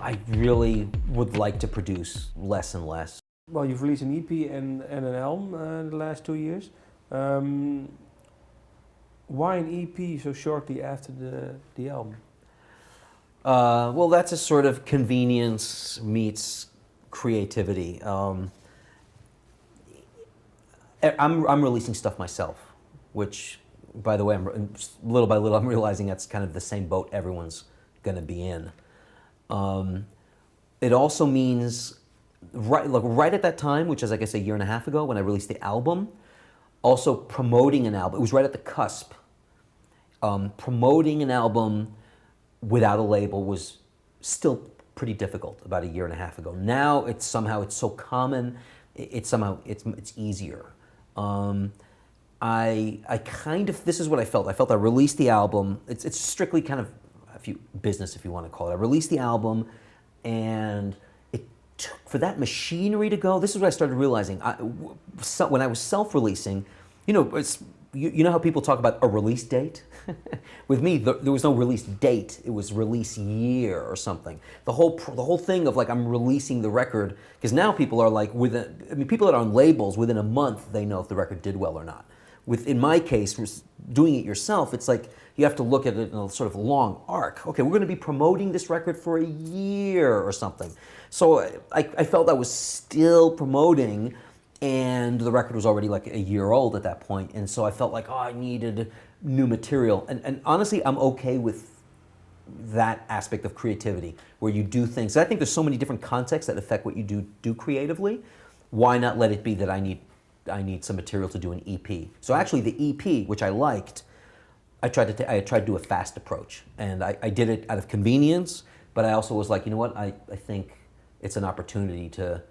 I really would like to produce less and less. Well, you've released an EP and an album in the last 2 years. Why an EP so shortly after the album? Well, that's a sort of convenience meets creativity. I'm releasing stuff myself, which, by the way, little by little, I'm realizing that's kind of the same boat everyone's going to be in. It also means, right at that time, which is, I guess, a year and a half ago, when I released the album, also promoting an album. It was right at the cusp. Promoting an album without a label was still pretty difficult about a year and a half ago. Now it's so common. It's easier. I kind of, this is what I felt. I felt I released the album. It's strictly kind of business, if you want to call it. I released the album, and it took for that machinery to go. This is what I started realizing. When I was self-releasing, you know how people talk about a release date? With me, there was no release date. It was release year or something. The whole thing of like, I'm releasing the record, because now people are like, people that are on labels, within a month, they know if the record did well or not. In my case, doing it yourself, it's like you have to look at it in a sort of long arc. Okay, we're going to be promoting this record for a year or something. So I felt I was still promoting, and the record was already like a year old at that point, and so I felt like, oh, I needed new material. And honestly, I'm okay with that aspect of creativity, where you do things. I think there's so many different contexts that affect what you do creatively. Why not let it be that I need some material to do an EP? So actually, the EP, which I liked, I tried to do a fast approach, and I did it out of convenience. But I also was like, you know what? I think it's an opportunity to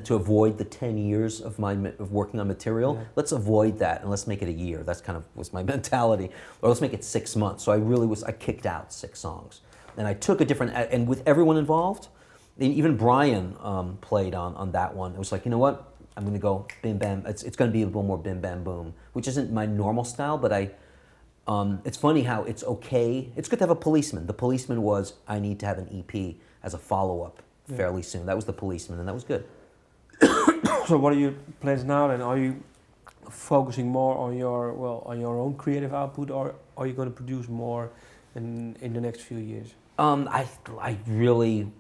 avoid the 10 years of working on material. Yeah. Let's avoid that and let's make it a year. That's kind of was my mentality. Or let's make it 6 months. So I kicked out 6 songs. And I took and with everyone involved, even Brian played on that one. It was like, you know what? I'm going to go bim bam. It's going to be a little more bim bam boom, which isn't my normal style, but it's funny how it's okay. It's good to have a policeman. The policeman was, I need to have an EP as a follow-up. Yeah. Fairly soon. That was the policeman, and that was good. So what are your plans now then? Are you focusing more on your own creative output, or are you going to produce more in the next few years? I really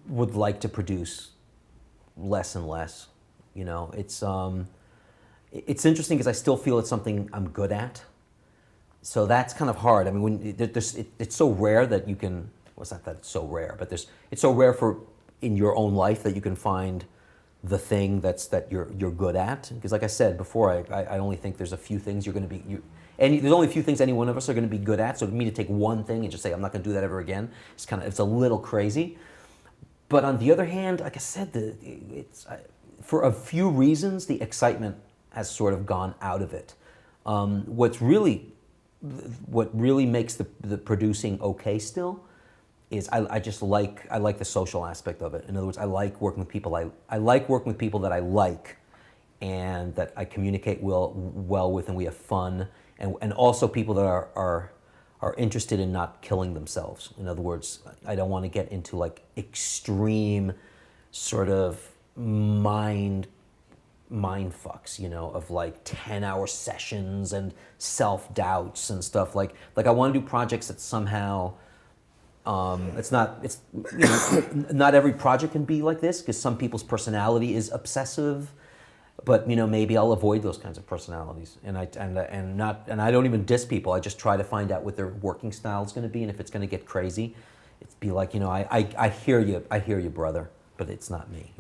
would like to produce less and less. You know, it's interesting because I still feel it's something I'm good at. So that's kind of hard. I mean, it's so rare that you can. Well, it's not that it's so rare, but it's so rare in your own life that you can find the thing that you're good at. Because like I said before, I only think there's a few things you're going to be, there's only a few things any one of us are going to be good at. So for me to take one thing and just say I'm not going to do that ever again, it's a little crazy. But on the other hand, like I said, for a few reasons, the excitement has sort of gone out of it. What really makes the producing okay still is I like the social aspect of it. In other words, I like working with people. I like working with people that I like, and that I communicate well with, and we have fun, and also people that are interested in not killing themselves. In other words, I don't want to get into like extreme sort of mind fucks, of like 10-hour sessions and self-doubts and stuff. Like I want to do projects that somehow. Not every project can be like this, because some people's personality is obsessive, but maybe I'll avoid those kinds of personalities, and I don't even diss people. I just try to find out what their working style is going to be, and if it's going to get crazy, it's be like, I hear you, brother, but it's not me.